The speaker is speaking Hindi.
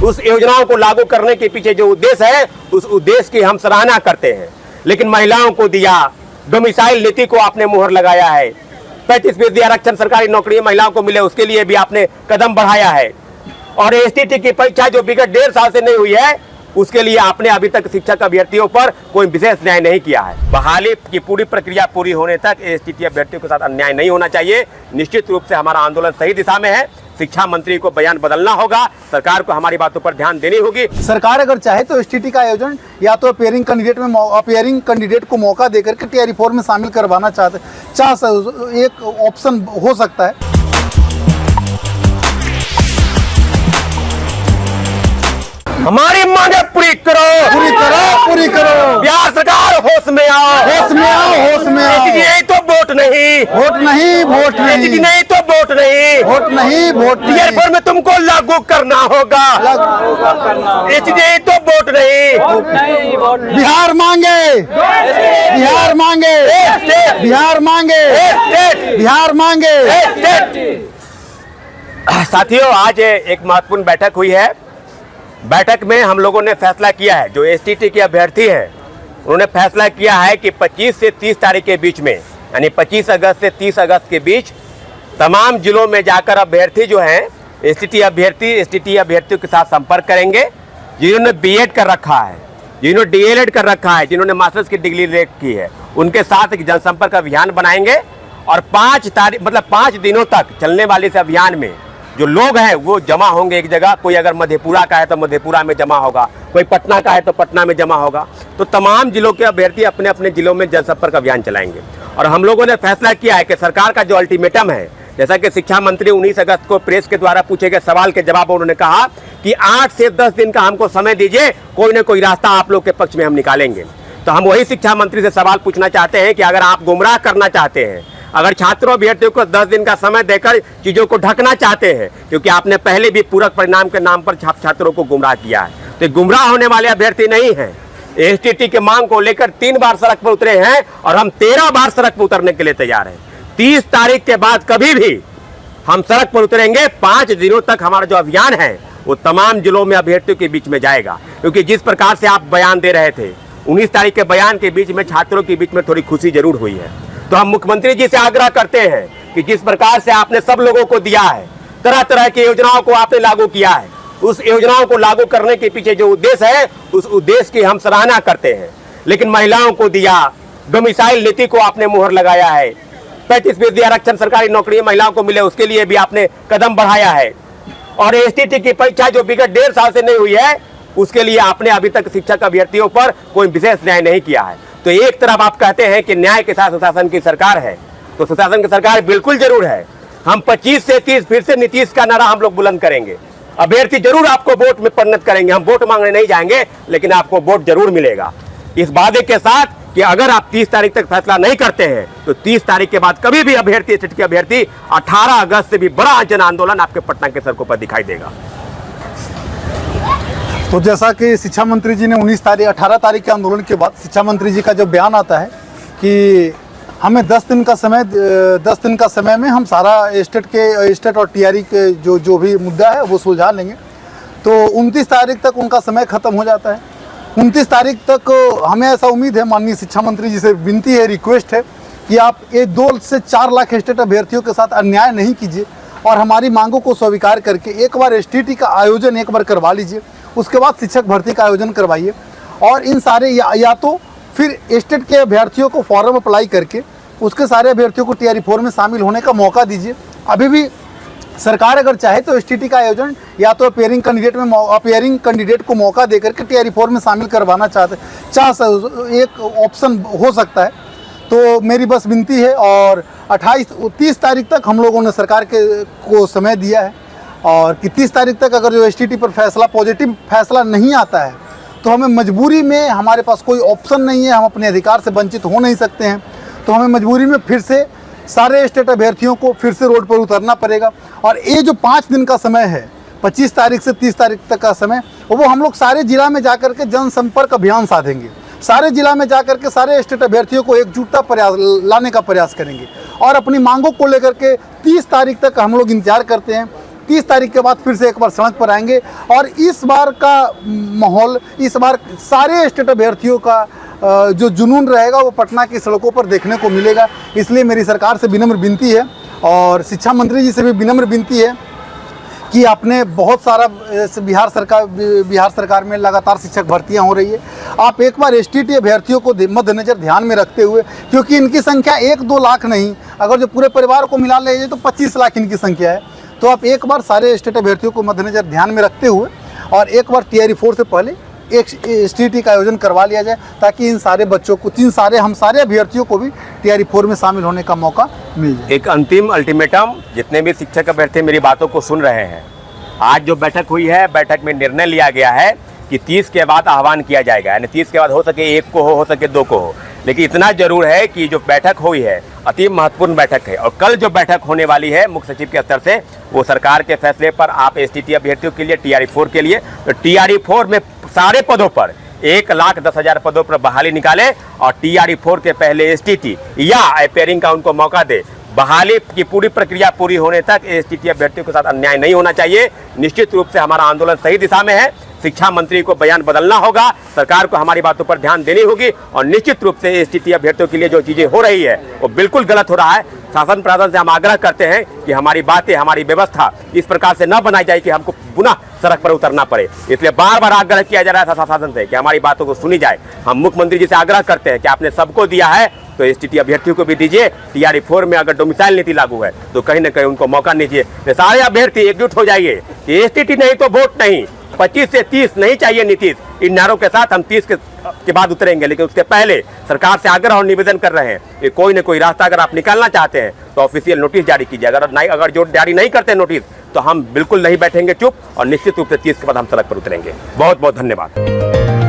उस योजनाओं को लागू करने के पीछे जो उद्देश्य है उस उद्देश्य की हम सराहना करते हैं। लेकिन महिलाओं को दिया, डोमिसाइल नीति को आपने मुहर लगाया है, 35% आरक्षण सरकारी नौकरी महिलाओं को मिले उसके लिए भी आपने कदम बढ़ाया है, और एसटीटी की परीक्षा जो विगत 1.5 साल से नहीं हुई है उसके लिए आपने अभी तक शिक्षक अभ्यर्थियों पर कोई विशेष न्याय नहीं किया है। बहाली की पूरी प्रक्रिया पूरी होने तक एसटीटी अभ्यर्थियों के साथ अन्याय नहीं होना चाहिए। निश्चित रूप से हमारा आंदोलन सही दिशा में है। शिक्षा मंत्री को बयान बदलना होगा, सरकार को हमारी बातों पर ध्यान देनी होगी। सरकार अगर चाहे तो एसटीटी का आयोजन या तो अपियरिंग कैंडिडेट को मौका देकर के टीआरई 4 में शामिल करवाना एक ऑप्शन हो सकता है। हमारी मांगे पूरी करो, पूरी करो, पूरी करो। बिहार सरकार होश में आओ, होश में आओ, होश में आओ। नहीं तो वोट नहीं, वोट नहीं, वोट नहीं, नहीं तो वोट नहीं, वोट नहीं, वोट नहीं। टीआरई 4 में तुमको लागू करना होगा, नहीं तो वोट नहीं। बिहार मांगे, बिहार मांगे, बिहार मांगे, बिहार मांगे। साथियों, आज एक महत्वपूर्ण बैठक हुई है। बैठक में हम लोगों ने फैसला किया है, जो एसटीटी के अभ्यर्थी हैं उन्होंने फैसला किया है कि 25 से 30 तारीख के बीच में, यानी 25 अगस्त से 30 अगस्त के बीच तमाम जिलों में जाकर अभ्यर्थी जो हैं एसटीटी अभ्यर्थियों के साथ संपर्क करेंगे। जिन्होंने बीएड कर रखा है, जिन्होंने डीएलएड कर रखा है, जिन्होंने मास्टर्स की डिग्री की है, उनके साथ एक जनसंपर्क अभियान बनाएंगे और 5 दिनों तक चलने वाले इस अभियान में जो लोग हैं वो जमा होंगे एक जगह। कोई अगर मधेपुरा का है तो मधेपुरा में जमा होगा, कोई पटना का है तो पटना में जमा होगा। तो तमाम जिलों के अभ्यर्थी अपने अपने जिलों में जनसंपर्क अभियान चलाएंगे। और हम लोगों ने फैसला किया है कि सरकार का जो अल्टीमेटम है, जैसा कि शिक्षा मंत्री 19 अगस्त को प्रेस के द्वारा पूछे गए सवाल के जवाब में उन्होंने कहा कि 8 से 10 दिन का हमको समय दीजिए, कोई ना कोई रास्ता आप लोग के पक्ष में हम निकालेंगे। तो हम वही शिक्षा मंत्री से सवाल पूछना चाहते हैं कि अगर आप गुमराह करना चाहते हैं, अगर छात्रों अभ्यर्थियों को 10 दिन का समय देकर चीज़ों को ढकना चाहते हैं, क्योंकि आपने पहले भी पूरक परिणाम के नाम पर छात्रों को गुमराह किया है, तो गुमराह होने वाले अभ्यर्थी नहीं हैं। एसटीटी के मांग को लेकर 3 बार सड़क पर उतरे हैं और हम 13 बार सड़क पर उतरने के लिए तैयार हैं। 30 तारीख के बाद कभी भी हम सड़क पर उतरेंगे। 5 दिनों तक हमारा जो अभियान है वो तमाम जिलों में अभ्यर्थियों के बीच में जाएगा। क्योंकि जिस प्रकार से आप बयान दे रहे थे, 19 तारीख के बयान के बीच में छात्रों के बीच में थोड़ी खुशी जरूर हुई है। तो हम मुख्यमंत्री जी से आग्रह करते हैं कि जिस प्रकार से आपने सब लोगों को दिया है, तरह तरह की योजनाओं को आपने लागू किया है, उस योजनाओं को लागू करने के पीछे जो उद्देश्य है उस उद्देश्य की हम सराहना करते हैं। लेकिन महिलाओं को दिया, डोमिसाइल नीति को आपने मुहर लगाया है, 35% आरक्षण सरकारी नौकरी महिलाओं को मिले उसके लिए भी आपने कदम बढ़ाया है, और एसटीटी की परीक्षा जो विगत 1.5 साल से नहीं हुई है उसके लिए आपने अभी तक शिक्षक अभ्यर्थियों पर कोई विशेष न्याय नहीं किया है। तो एक तरफ आप कहते हैं कि न्याय के साथ सुशासन की सरकार है, तो सुशासन की सरकार बिल्कुल जरूर है। हम 25 से 30 फिर से नीतीश का नारा हम लोग बुलंद करेंगे। अभ्यर्थी जरूर आपको वोट में परिणत करेंगे। हम वोट मांगने नहीं जाएंगे, लेकिन आपको वोट जरूर मिलेगा, इस वादे के साथ कि अगर आप 30 तारीख तक फैसला नहीं करते हैं तो 30 तारीख के बाद कभी भी एसटीटी अभ्यर्थी 18 अगस्त से भी बड़ा जन आंदोलन आपके पटना के सड़कों पर दिखाई देगा। तो जैसा कि शिक्षा मंत्री जी ने 18 तारीख के आंदोलन के बाद शिक्षा मंत्री जी का जो बयान आता है कि हमें 10 दिन का समय में हम सारा स्टेट और टीआरई के जो भी मुद्दा है वो सुलझा लेंगे। तो 29 तारीख तक उनका समय ख़त्म हो जाता है। 29 तारीख तक हमें ऐसा उम्मीद है, माननीय शिक्षा मंत्री जी से विनती है, रिक्वेस्ट है कि आप ये 2 से 4 लाख स्टेट अभ्यर्थियों के साथ अन्याय नहीं कीजिए और हमारी मांगों को स्वीकार करके एक बार एसटीटी का आयोजन एक बार करवा लीजिए। उसके बाद शिक्षक भर्ती का आयोजन करवाइए और इन सारे या तो फिर स्टेट के अभ्यर्थियों को फॉर्म अप्लाई करके उसके सारे अभ्यर्थियों को टीआरई 4 में शामिल होने का मौका दीजिए। अभी भी सरकार अगर चाहे तो एसटीटी का आयोजन या तो अपियरिंग कैंडिडेट को मौका देकर के टीआरई 4 में शामिल करवाना एक ऑप्शन हो सकता है। तो मेरी बस विनती है, और 30 तारीख तक हम लोगों ने सरकार को समय दिया है और कि 30 तारीख तक अगर जो एसटीटी पर पॉजिटिव फैसला नहीं आता है तो हमें मजबूरी में, हमारे पास कोई ऑप्शन नहीं है, हम अपने अधिकार से वंचित हो नहीं सकते हैं, तो हमें मजबूरी में फिर से सारे स्टेट अभ्यर्थियों को फिर से रोड पर उतरना पड़ेगा। और ये जो 5 दिन का समय है, 25 तारीख से 30 तारीख तक का समय, वो हम लोग सारे जिला में जाकर के जनसंपर्क अभियान साधेंगे। सारे जिला में जाकर के सारे स्टेट अभ्यर्थियों को एकजुटता लाने का प्रयास करेंगे और अपनी मांगों को लेकर के 30 तारीख तक हम लोग इंतजार करते हैं। 30 तारीख के बाद फिर से एक बार सड़क पर आएंगे। और इस बार का माहौल, इस बार सारे स्टेट अभ्यर्थियों का जो जुनून रहेगा वो पटना की सड़कों पर देखने को मिलेगा। इसलिए मेरी सरकार से विनम्र विनती है और शिक्षा मंत्री जी से भी विनम्र विनती है कि आपने बहुत सारा बिहार सरकार में लगातार शिक्षक भर्तियां हो रही है, आप एक बार एसटीटी अभ्यर्थियों को मद्देनजर ध्यान में रखते हुए, क्योंकि इनकी संख्या 1-2 लाख नहीं, अगर जो पूरे परिवार को मिला लीजिए तो 25 लाख इनकी संख्या है। तो आप एक बार सारे स्टेट अभ्यर्थियों को मद्देनजर ध्यान में रखते हुए और एक बार TRE 4 से पहले एक एसटीटी का आयोजन करवा लिया जाए, ताकि इन सारे बच्चों को, हम सारे अभ्यर्थियों को भी TRE 4 में शामिल होने का मौका मिल जाए। एक अंतिम अल्टीमेटम, जितने भी शिक्षक अभ्यर्थी मेरी बातों को सुन रहे हैं, आज जो बैठक हुई है, बैठक में निर्णय लिया गया है कि 30 के बाद आह्वान किया जाएगा, यानी 30 के बाद हो सके 1 को हो सके 2 को हो। लेकिन इतना जरूर है कि जो बैठक हुई है अति महत्वपूर्ण बैठक है, और कल जो बैठक होने वाली है मुख्य सचिव के स्तर से, वो सरकार के फैसले पर आप एसटीटी अभ्यर्थियों के लिए TRE 4 के लिए, तो TRE 4 में सारे पदों पर 1,10,000 पदों पर बहाली निकाले और TRE 4 के पहले एसटीटी या अपेयरिंग का उनको मौका दे। बहाली की पूरी प्रक्रिया पूरी होने तक एसटीटी अभ्यर्थियों के साथ अन्याय नहीं होना चाहिए। निश्चित रूप से हमारा आंदोलन सही दिशा में है। शिक्षा मंत्री को बयान बदलना होगा, सरकार को हमारी बातों पर ध्यान देनी होगी, और निश्चित रूप से एसटीटी अभ्यर्थियों के लिए जो चीजें हो रही है वो बिल्कुल गलत हो रहा है। शासन प्रशासन से हम आग्रह करते हैं कि हमारी बातें, हमारी व्यवस्था इस प्रकार से न बनाई जाए कि हमको पुनः सड़क पर उतरना पड़े। इसलिए बार बार आग्रह किया जा रहा था शासन से कि हमारी बातों को सुनी जाए। हम मुख्यमंत्री जी से आग्रह करते हैं कि आपने सबको दिया है तो एसटीटी अभ्यर्थियों को भी दीजिए। TRE 4 में अगर डोमिसाइल नीति लागू है तो कहीं ना कहीं उनको मौका दीजिए। तो सारे अभ्यर्थी एकजुट हो जाइए कि एसटीटी नहीं तो वोट नहीं, 25 से 30 नहीं चाहिए नीतीश। इन नारों के साथ हम 30 के बाद उतरेंगे, लेकिन उसके पहले सरकार से आग्रह और निवेदन कर रहे हैं कि कोई ना कोई रास्ता अगर आप निकालना चाहते हैं तो ऑफिशियल नोटिस जारी कीजिए। अगर जो जारी नहीं करते नोटिस तो हम बिल्कुल नहीं बैठेंगे चुप, और निश्चित रूप से 30 के बाद हम सड़क पर उतरेंगे। बहुत बहुत धन्यवाद।